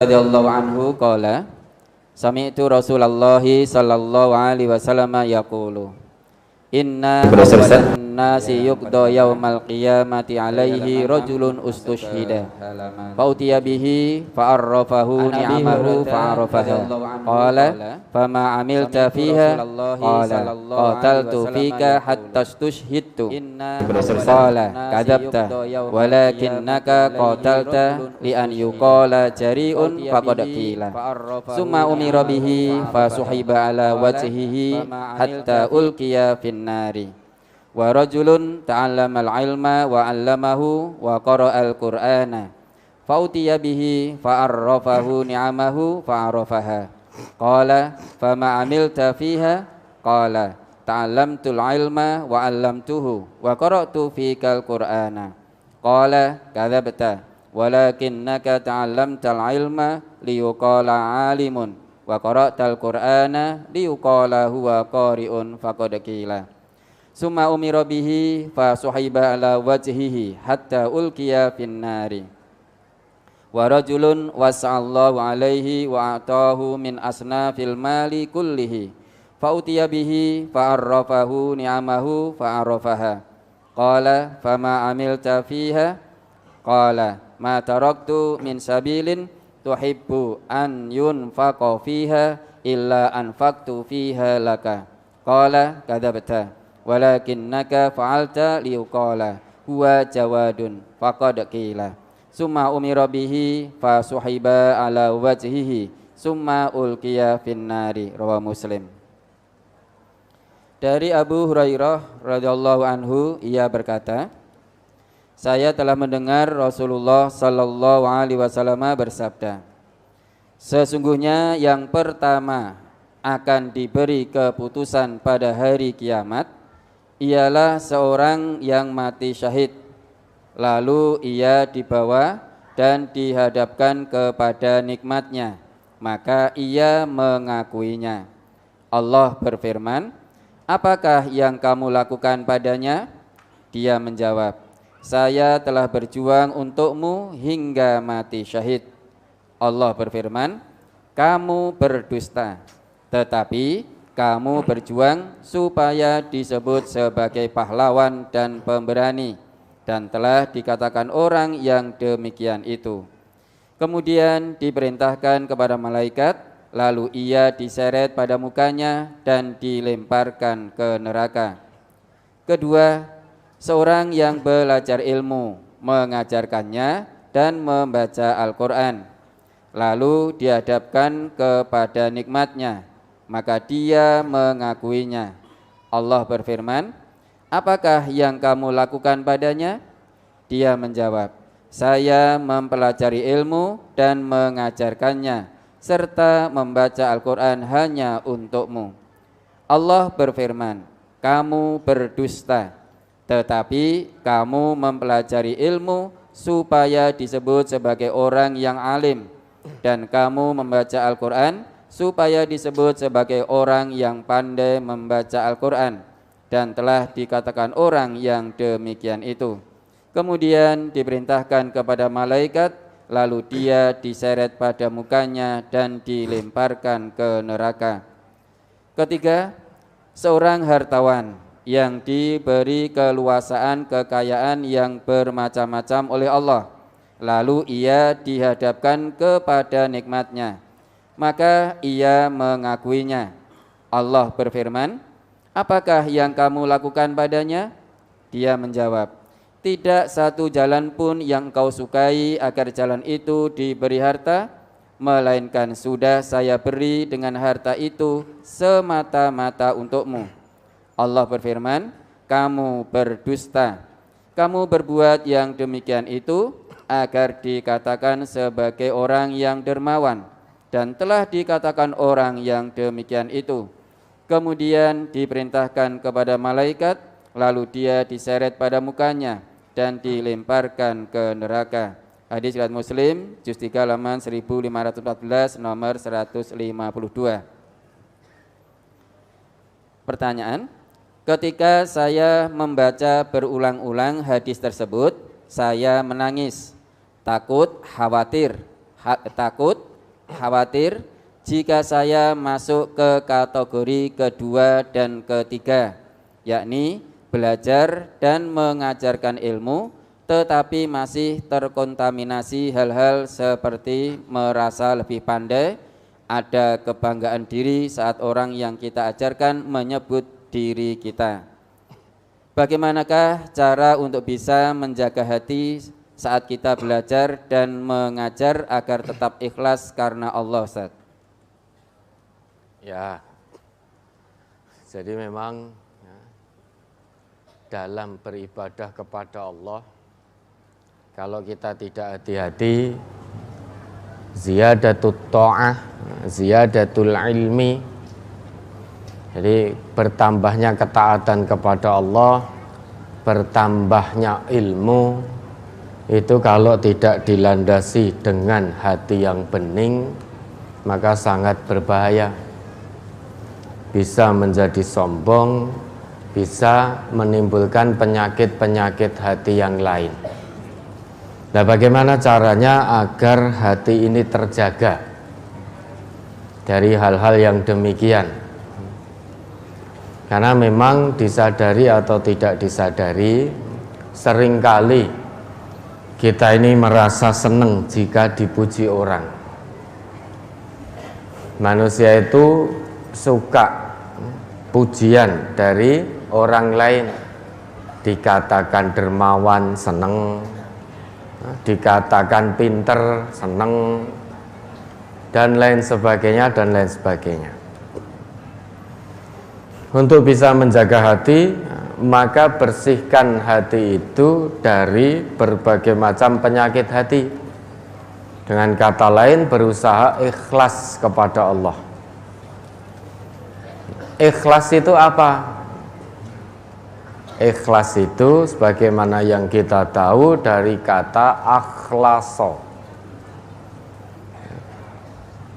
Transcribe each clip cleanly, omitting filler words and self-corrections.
radhiyallahu anhu qala sami'tu Rasulullah sallallahu alaihi wasallam yaqulu inna awwalan nasi yuqda yaumal qiyamati alaihi rajulun ustushhida fautiya bihi fa'arrafahu ni'amahu fa'arafaha qala fama amilta fiha qala qataltu fika hatta stushhidtu qala kadzabta walakinnaka qatalta li an yuqala jari'un faqad qila summa umira bihi fasuhiba ala wajhihi hatta ulqiya fin nari wa rajulun ta'allamal ilma wa 'allamahu wa qara'al qur'ana fautiya bihi fa'arrafahu ni'amahu fa'arafaha qala fama amilta fiha qala ta'allamtul ilma wa 'allamtuhu wa qara'tu fikal qur'ana qala kadzabta walakinnaka ta'allamtal ilma liyuqala 'alimun wa qara'tal qur'ana liyuqala huwa qari'un faqad qila summa umira bihi fa suhiba ala wajhihi hatta ulqiya fin nari wa rajulun wasa'allahu alaihi wa atahu min asnafil mali kullihi fa utiya bihi fa arrafahu ni'amahu fa arafaha qala fama amilta fiha qala ma taraktu min sabilin tuhibbu an yunfaqa fiha illa anfaqtu fiha laka qala kadzabta walakinnaka fa'alta liuqala huwa jawadun faqad qila summa umira bihi fa suhiba ala wajhihi summa ulqiya fin nari rawahu Muslim. Dari Abu Hurairah radhiyallahu anhu ia berkata, saya telah mendengar Rasulullah sallallahu alaihi wasallam bersabda, sesungguhnya yang pertama akan diberi keputusan pada hari kiamat ialah seorang yang mati syahid, lalu ia dibawa dan dihadapkan kepada nikmatnya, maka ia mengakuinya. Allah berfirman, apakah yang kamu lakukan padanya? Dia menjawab, saya telah berjuang untukmu hingga mati syahid. Allah berfirman, kamu berdusta, tetapi kamu berjuang supaya disebut sebagai pahlawan dan pemberani, dan telah dikatakan orang yang demikian itu. Kemudian diperintahkan kepada malaikat, lalu ia diseret pada mukanya dan dilemparkan ke neraka. Kedua, seorang yang belajar ilmu, mengajarkannya dan membaca Al-Quran, lalu dihadapkan kepada nikmatnya, maka dia mengakuinya. Allah berfirman, apakah yang kamu lakukan padanya? Dia menjawab, saya mempelajari ilmu dan mengajarkannya, serta membaca Al-Quran hanya untukmu. Allah berfirman, kamu berdusta, tetapi kamu mempelajari ilmu supaya disebut sebagai orang yang alim, dan kamu membaca Al-Quran supaya disebut sebagai orang yang pandai membaca Al-Quran, dan telah dikatakan orang yang demikian itu. Kemudian diperintahkan kepada malaikat, lalu dia diseret pada mukanya dan dilemparkan ke neraka. Ketiga, seorang hartawan yang diberi keluasaan kekayaan yang bermacam-macam oleh Allah, lalu ia dihadapkan kepada nikmatnya, maka ia mengakuinya. Allah berfirman, apakah yang kamu lakukan padanya? Dia menjawab, tidak satu jalan pun yang kau sukai agar jalan itu diberi harta, melainkan sudah saya beri dengan harta itu semata-mata untukmu. Allah berfirman, kamu berdusta. Kamu berbuat yang demikian itu agar dikatakan sebagai orang yang dermawan, dan telah dikatakan orang yang demikian itu. Kemudian diperintahkan kepada malaikat, lalu dia diseret pada mukanya dan dilemparkan ke neraka. Hadis riwayat Muslim, juz 3 halaman 1514 nomor 152. Pertanyaan, ketika saya membaca berulang-ulang hadis tersebut, saya menangis, takut, khawatir, takut khawatir jika saya masuk ke kategori kedua dan ketiga, yakni belajar dan mengajarkan ilmu tetapi masih terkontaminasi hal-hal seperti merasa lebih pandai, ada kebanggaan diri saat orang yang kita ajarkan menyebut diri kita. Bagaimanakah cara untuk bisa menjaga hati saat kita belajar dan mengajar agar tetap ikhlas karena Allah, Ustaz? Ya, jadi memang ya, dalam beribadah kepada Allah, kalau kita tidak hati-hati, ziyadatul ta'ah, ziyadatul ilmi, jadi bertambahnya ketaatan kepada Allah, bertambahnya ilmu, itu kalau tidak dilandasi dengan hati yang bening, maka sangat berbahaya. Bisa menjadi sombong, bisa menimbulkan penyakit-penyakit hati yang lain. Nah, bagaimana caranya agar hati ini terjaga dari hal-hal yang demikian? Karena memang disadari atau tidak disadari, seringkali kita ini merasa senang jika dipuji orang. Manusia itu suka pujian dari orang lain, dikatakan dermawan seneng, dikatakan pinter seneng, dan lain sebagainya dan lain sebagainya. Untuk bisa menjaga hati, maka bersihkan hati itu dari berbagai macam penyakit hati. Dengan kata lain, berusaha ikhlas kepada Allah. Ikhlas itu apa? Ikhlas itu sebagaimana yang kita tahu dari kata akhlaso.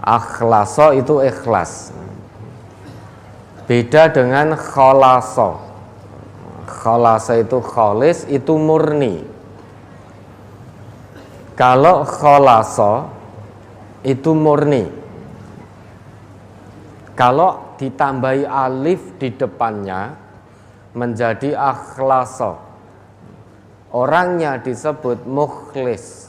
Akhlaso itu ikhlas. Beda dengan khalaso. Khalaso itu khalis, itu murni. Kalau khalaso itu murni. Kalau ditambahi alif di depannya menjadi akhlaso, orangnya disebut mukhlis.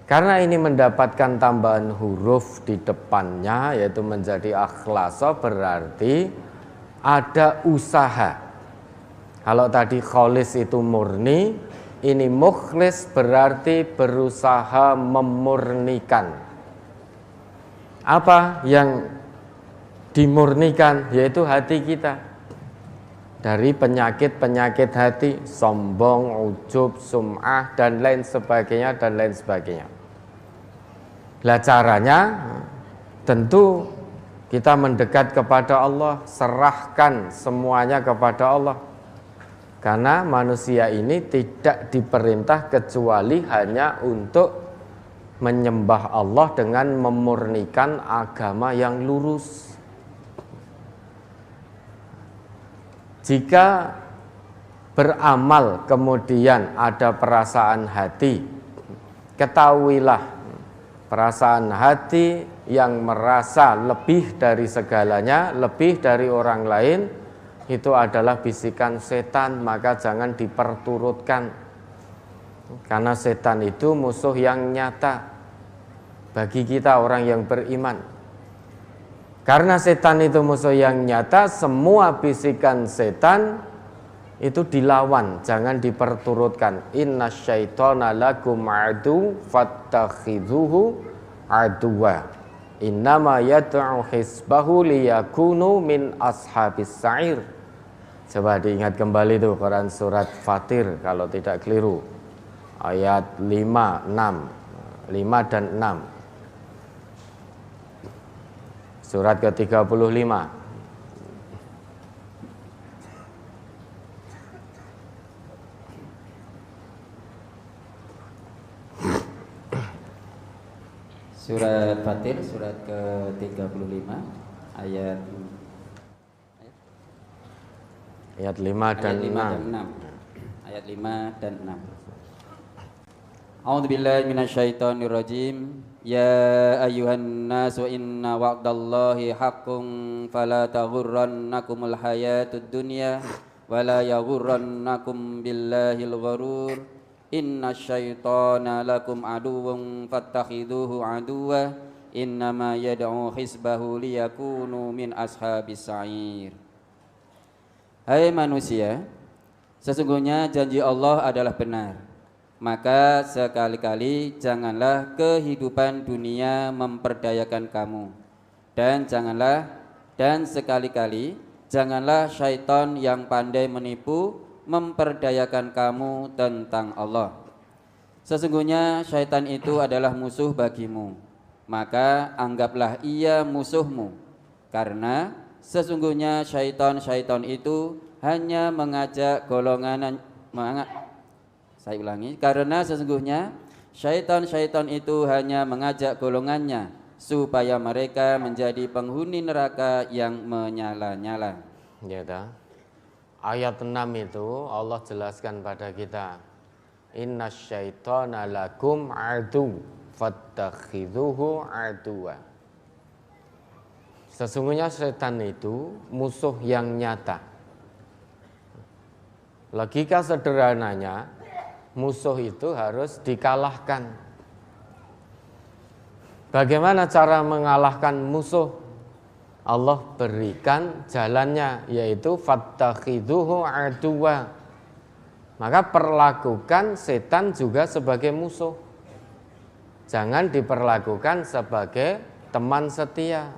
Karena ini mendapatkan tambahan huruf di depannya, yaitu menjadi akhlaso, berarti ada usaha. Kalau tadi khalis itu murni, ini mukhlis berarti berusaha memurnikan. Apa yang dimurnikan? Yaitu hati kita dari penyakit-penyakit hati, sombong, ujub, sum'ah, dan lain sebagainya, dan lain sebagainya. Lah caranya tentu kita mendekat kepada Allah, serahkan semuanya kepada Allah. Karena manusia ini tidak diperintah kecuali hanya untuk menyembah Allah dengan memurnikan agama yang lurus. Jika beramal kemudian ada perasaan hati, ketahuilah perasaan hati yang merasa lebih dari segalanya, lebih dari orang lain, itu adalah bisikan setan, maka jangan diperturutkan. Karena setan itu musuh yang nyata bagi kita orang yang beriman. Karena setan itu musuh yang nyata, semua bisikan setan itu dilawan, jangan diperturutkan. Innasyaitona lakum adu fattakhidhuhu aduwa. Innama yad'u hisbahu liyakunu min ashabis sa'ir. Coba diingat kembali tuh Quran surat Fatir kalau tidak keliru. Ayat 5, 6. 5 dan 6. Surat ke-35. Surat Fatir, surat ke-35 ayat 5 dan 6. Ayat 5 dan 6. A'udzubillahi minasyaitonirrajim. Ya ayuhan nasu inna wa'dallahi haqqun fala taghurrannakumul hayatud dunya wala yaghurrannakum billahil gharur. Inna syaitana lakum aduwwun fattakhidhuhu aduwwa innama yad'u hizbahu liyakunu min ashabis sa'ir. Hai manusia, sesungguhnya janji Allah adalah benar. Maka sekali-kali janganlah kehidupan dunia memperdayakan kamu, dan sekali-kali janganlah syaitan yang pandai menipu memperdayakan kamu tentang Allah. Sesungguhnya syaitan itu adalah musuh bagimu, maka anggaplah ia musuhmu, karena sesungguhnya syaitan itu hanya mengajak golongan karena sesungguhnya syaitan itu hanya mengajak golongannya supaya mereka menjadi penghuni neraka yang menyala-nyala. Ya, ayat 6 itu Allah jelaskan pada kita, inna syaitana lakum adu fattakhidhuhu aduwa. Sesungguhnya setan itu musuh yang nyata. Logika sederhananya, musuh itu harus dikalahkan. Bagaimana cara mengalahkan musuh? Allah berikan jalannya, yaitu fattakhidhuhu aduwa. Maka perlakukan setan juga sebagai musuh. Jangan diperlakukan sebagai teman setia.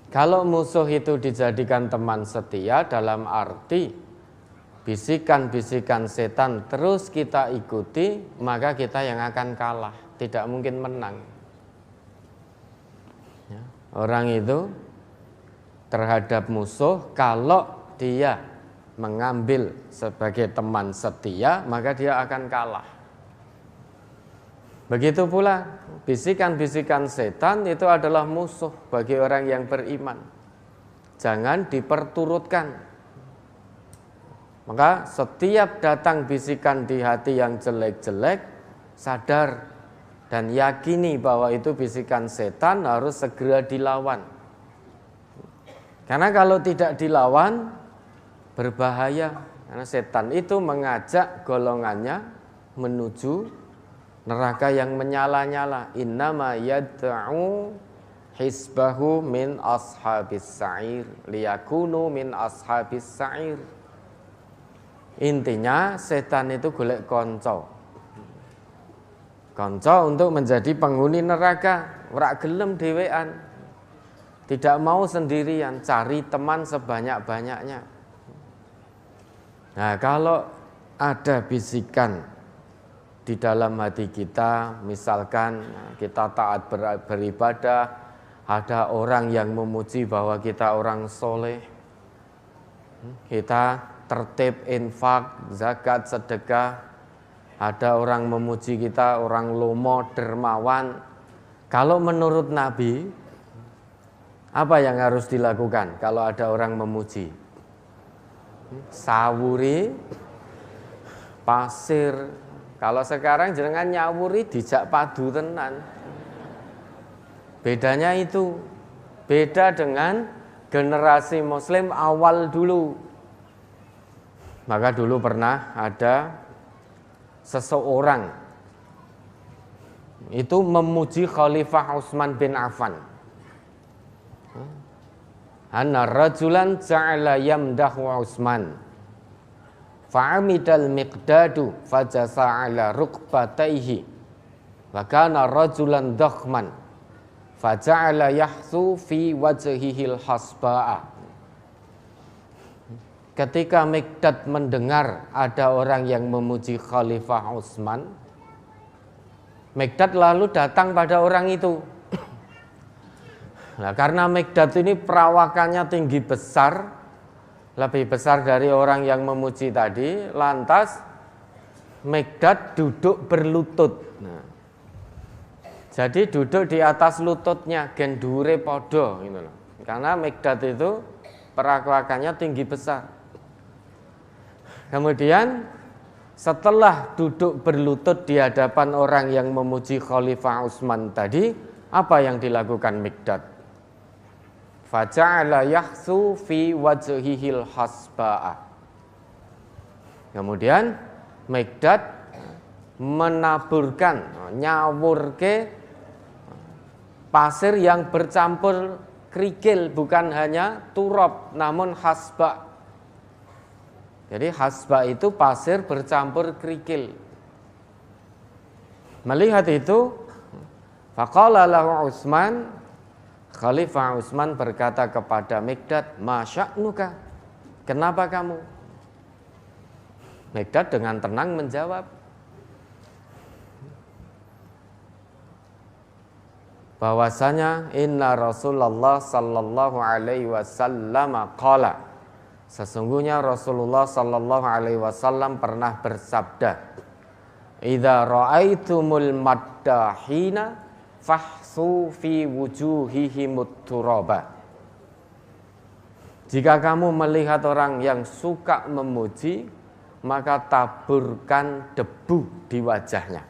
Kalau musuh itu dijadikan teman setia dalam arti bisikan-bisikan setan terus kita ikuti, maka kita yang akan kalah, tidak mungkin menang. Ya, orang itu terhadap musuh, kalau dia mengambil sebagai teman setia, maka dia akan kalah. Begitu pula bisikan-bisikan setan itu adalah musuh bagi orang yang beriman. Jangan diperturutkan. Maka setiap datang bisikan di hati yang jelek-jelek, sadar dan yakini bahwa itu bisikan setan, harus segera dilawan. Karena kalau tidak dilawan, berbahaya. Karena setan itu mengajak golongannya menuju neraka yang menyala-nyala. Innama yad'u hisbahu min ashabis sa'ir liyakunu min ashabis sa'ir. Intinya setan itu golek konco untuk menjadi penghuni neraka. Ora gelem dhewean, tidak mau sendirian, cari teman sebanyak-banyaknya. Nah, kalau ada bisikan di dalam hati kita, misalkan kita taat beribadah, ada orang yang memuji bahwa kita orang soleh, kita tertib, infak, zakat, sedekah, ada orang memuji kita orang lomo, dermawan. Kalau menurut Nabi, apa yang harus dilakukan kalau ada orang memuji? Sawuri, pasir. Kalau sekarang jenengan nyawuri dijak padu tenan. Bedanya itu, beda dengan generasi muslim awal dulu. Maka dulu pernah ada seseorang itu memuji Khalifah Utsman bin Affan. Anna rajulan ja'ala yamdahu Utsman fa'amidal miqdadu fajasa ala rukbataihi wa kana rajulan dakhman faja'ala yahsu fi wajhihil hasba'a. Ketika Miqdad mendengar ada orang yang memuji Khalifah Utsman, Miqdad lalu datang pada orang itu. Nah, karena Miqdad ini perawakannya tinggi besar, lebih besar dari orang yang memuji tadi, lantas Miqdad duduk berlutut. Nah, jadi duduk di atas lututnya, gendure podo gitu loh. Karena Miqdad itu perawakannya tinggi besar. Kemudian setelah duduk berlutut di hadapan orang yang memuji Khalifah Utsman tadi, apa yang dilakukan Mikdad? Faja'ala yahsu fi wajhihil hasba'a. Kemudian Mikdad menaburkan, nyawurke pasir yang bercampur kerikil, bukan hanya turab namun hasba. Jadi hasba itu pasir bercampur kerikil. Melihat itu, faqala lahu Utsman, Khalifah Utsman berkata kepada Mikdad, "Ma sya'nuka?" Kenapa kamu? Mikdad dengan tenang menjawab bahwasanya inna Rasulullah sallallahu alaihi wasallam qala, sesungguhnya Rasulullah sallallahu alaihi wasallam pernah bersabda, idza raaitumul maddahina fahsu fi wujuhihimut turaba. Jika kamu melihat orang yang suka memuji, maka taburkan debu di wajahnya.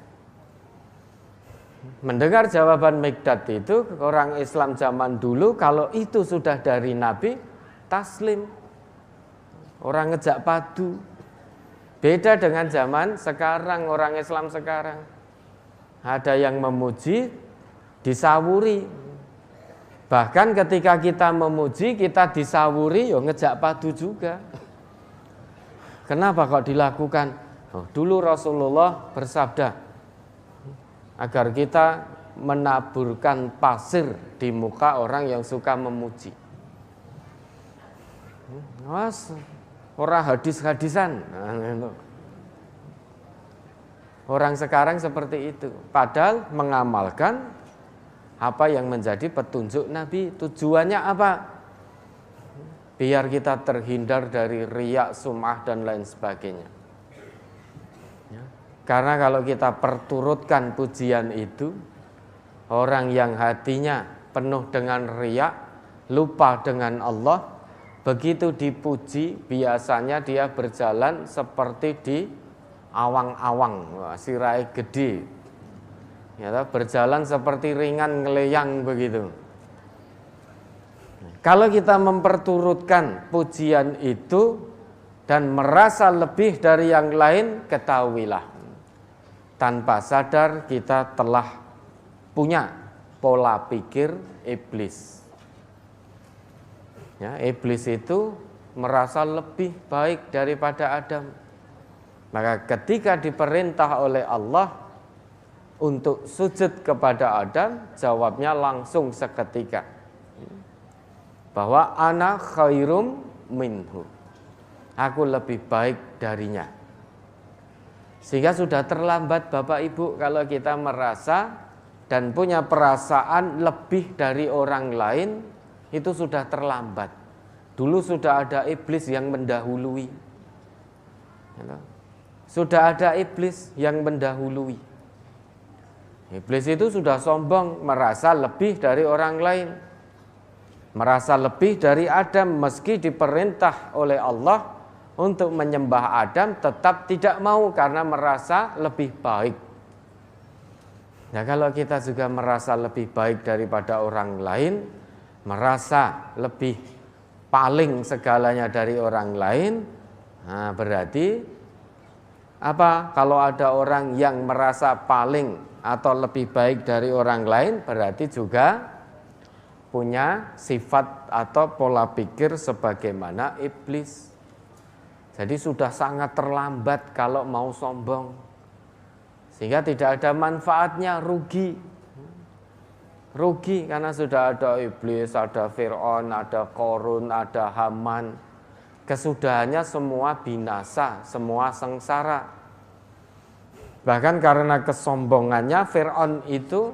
Mendengar jawaban Mikdad itu, orang Islam zaman dulu kalau itu sudah dari Nabi, taslim. Orang ngejak padu. Beda dengan zaman sekarang, orang Islam sekarang. Ada yang memuji, disawuri. Bahkan ketika kita memuji, kita disawuri, ya ngejak padu juga. Kenapa kok dilakukan? Dulu Rasulullah bersabda, agar kita menaburkan pasir di muka orang yang suka memuji. Orang hadis-hadisan. Orang sekarang seperti itu. Padahal mengamalkan apa yang menjadi petunjuk Nabi. Tujuannya apa? Biar kita terhindar dari riya, sum'ah dan lain sebagainya. Karena kalau kita perturutkan pujian itu, orang yang hatinya penuh dengan riya, lupa dengan Allah, begitu dipuji biasanya dia berjalan seperti di awang-awang, sirai gede, ya, berjalan seperti ringan ngeleyang begitu. Kalau kita memperturutkan pujian itu dan merasa lebih dari yang lain, ketahuilah, tanpa sadar kita telah punya pola pikir iblis. Ya, iblis itu merasa lebih baik daripada Adam. Maka ketika diperintah oleh Allah untuk sujud kepada Adam, jawabnya langsung seketika, bahwa ana khairum minhu, aku lebih baik darinya. Sehingga sudah terlambat Bapak Ibu kalau kita merasa dan punya perasaan lebih dari orang lain, itu sudah terlambat. Dulu sudah ada iblis yang mendahului. Sudah ada iblis yang mendahului. Iblis itu sudah sombong, merasa lebih dari orang lain. Merasa lebih dari Adam meski diperintah oleh Allah untuk menyembah Adam, tetap tidak mau karena merasa lebih baik. Nah, kalau kita juga merasa lebih baik daripada orang lain, merasa lebih paling segalanya dari orang lain, nah berarti apa? Kalau ada orang yang merasa paling atau lebih baik dari orang lain, berarti juga punya sifat atau pola pikir sebagaimana iblis. Jadi sudah sangat terlambat kalau mau sombong. Sehingga tidak ada manfaatnya, rugi. Rugi karena sudah ada iblis, ada Fir'aun, ada Qarun, ada Haman. Kesudahannya semua binasa, semua sengsara. Bahkan karena kesombongannya Fir'aun itu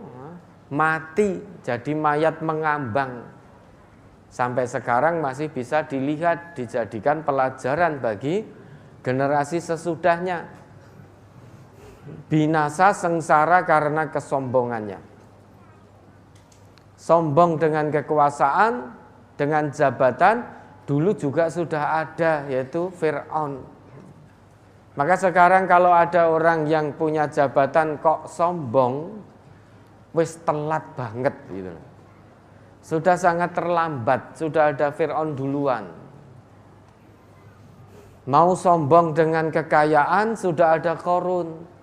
mati, jadi mayat mengambang. Sampai sekarang masih bisa dilihat, dijadikan pelajaran bagi generasi sesudahnya. Binasa sengsara karena kesombongannya. Sombong dengan kekuasaan, dengan jabatan, dulu juga sudah ada, yaitu Fir'aun. Maka sekarang kalau ada orang yang punya jabatan kok sombong, wis telat banget gitu. Sudah sangat terlambat, sudah ada Fir'aun duluan. Mau sombong dengan kekayaan, sudah ada Qarun.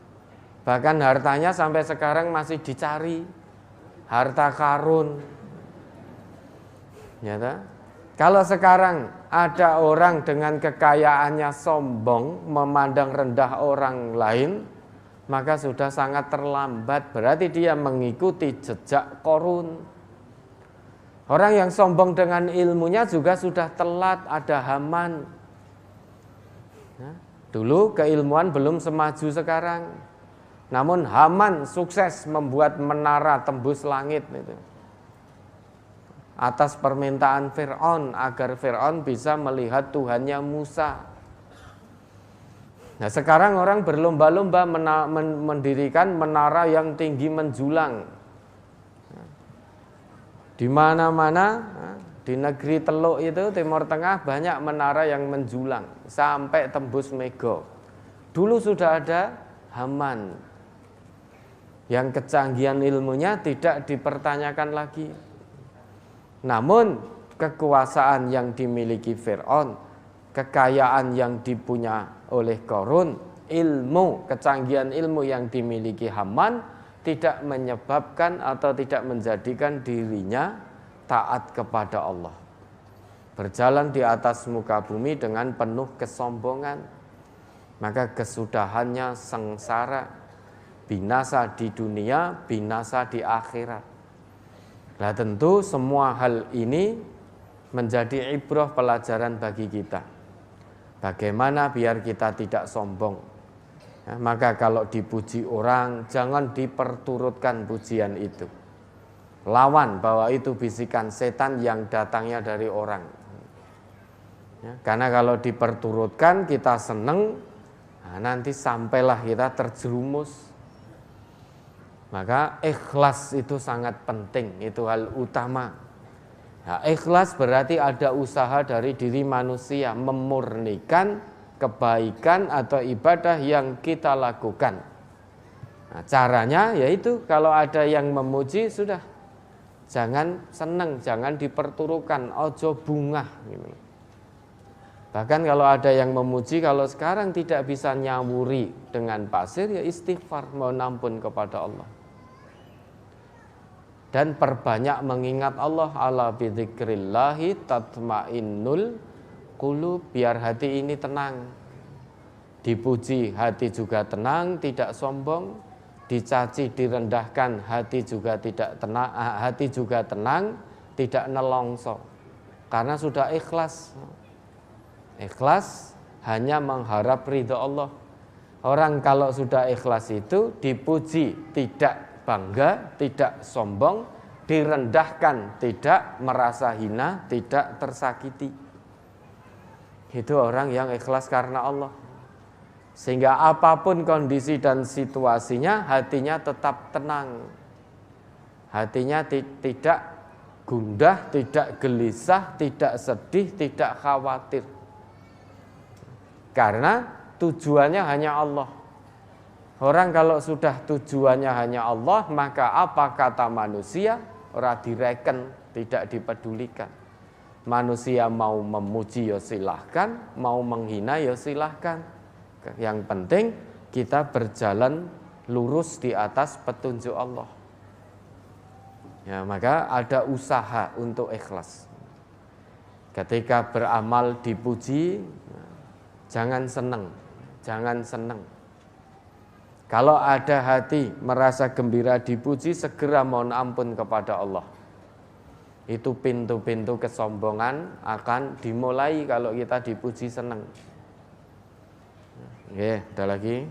Bahkan hartanya sampai sekarang masih dicari. Harta karun. Ya tak? Kalau sekarang ada orang dengan kekayaannya sombong, memandang rendah orang lain, maka sudah sangat terlambat. Berarti dia mengikuti jejak Qarun. Orang yang sombong dengan ilmunya juga sudah telat, ada Haman. Dulu keilmuan belum semaju sekarang. Namun Haman sukses membuat menara tembus langit itu. Atas permintaan Fir'aun, agar Fir'aun bisa melihat Tuhannya Musa. Nah sekarang orang berlomba-lomba mendirikan menara yang tinggi menjulang. Di mana-mana di negeri Teluk itu Timur Tengah banyak menara yang menjulang sampai tembus Mega. Dulu sudah ada Haman yang kecanggihan ilmunya tidak dipertanyakan lagi. Namun kekuasaan yang dimiliki Fir'aun, kekayaan yang dipunya oleh Qarun, ilmu, kecanggihan ilmu yang dimiliki Haman tidak menyebabkan atau tidak menjadikan dirinya taat kepada Allah. Berjalan di atas muka bumi dengan penuh kesombongan, maka kesudahannya sengsara, binasa di dunia, binasa di akhirat. Nah tentu semua hal ini menjadi ibrah pelajaran bagi kita. Bagaimana biar kita tidak sombong. Ya, maka kalau dipuji orang, jangan diperturutkan pujian itu. Lawan bahwa itu bisikan setan yang datangnya dari orang. Ya, karena kalau diperturutkan kita seneng, nah nanti sampailah kita terjerumus. Maka ikhlas itu sangat penting, itu hal utama. Nah, ikhlas berarti ada usaha dari diri manusia memurnikan kebaikan atau ibadah yang kita lakukan. Nah, caranya yaitu kalau ada yang memuji sudah jangan seneng, jangan diperturukan, ojo bungah. Gitu. Bahkan kalau ada yang memuji, kalau sekarang tidak bisa nyawuri dengan pasir, ya istighfar, mohon ampun kepada Allah. Dan perbanyak mengingat Allah, ala bidzikrillahi tatmainnul qulub, biar hati ini tenang. Dipuji hati juga tenang, tidak sombong. Dicaci, direndahkan, hati juga tenang, tidak nelongso. Karena sudah ikhlas. Ikhlas hanya mengharap ridha Allah. Orang kalau sudah ikhlas itu dipuji tidak bangga, tidak sombong, direndahkan, tidak merasa hina, tidak tersakiti. Itu orang yang ikhlas karena Allah. Sehingga apapun kondisi dan situasinya, hatinya tetap tenang. Hatinya tidak gundah, tidak gelisah, tidak sedih, tidak khawatir. Karena tujuannya hanya Allah. Orang kalau sudah tujuannya hanya Allah, maka apa kata manusia ora direken, tidak dipedulikan. Manusia mau memuji ya silahkan, mau menghina ya silahkan. Yang penting kita berjalan lurus di atas petunjuk Allah. Ya, maka ada usaha untuk ikhlas. Ketika beramal dipuji, jangan senang, jangan senang. Kalau ada hati merasa gembira dipuji, segera mohon ampun kepada Allah. Itu pintu-pintu kesombongan akan dimulai kalau kita dipuji senang. Oke, ada lagi.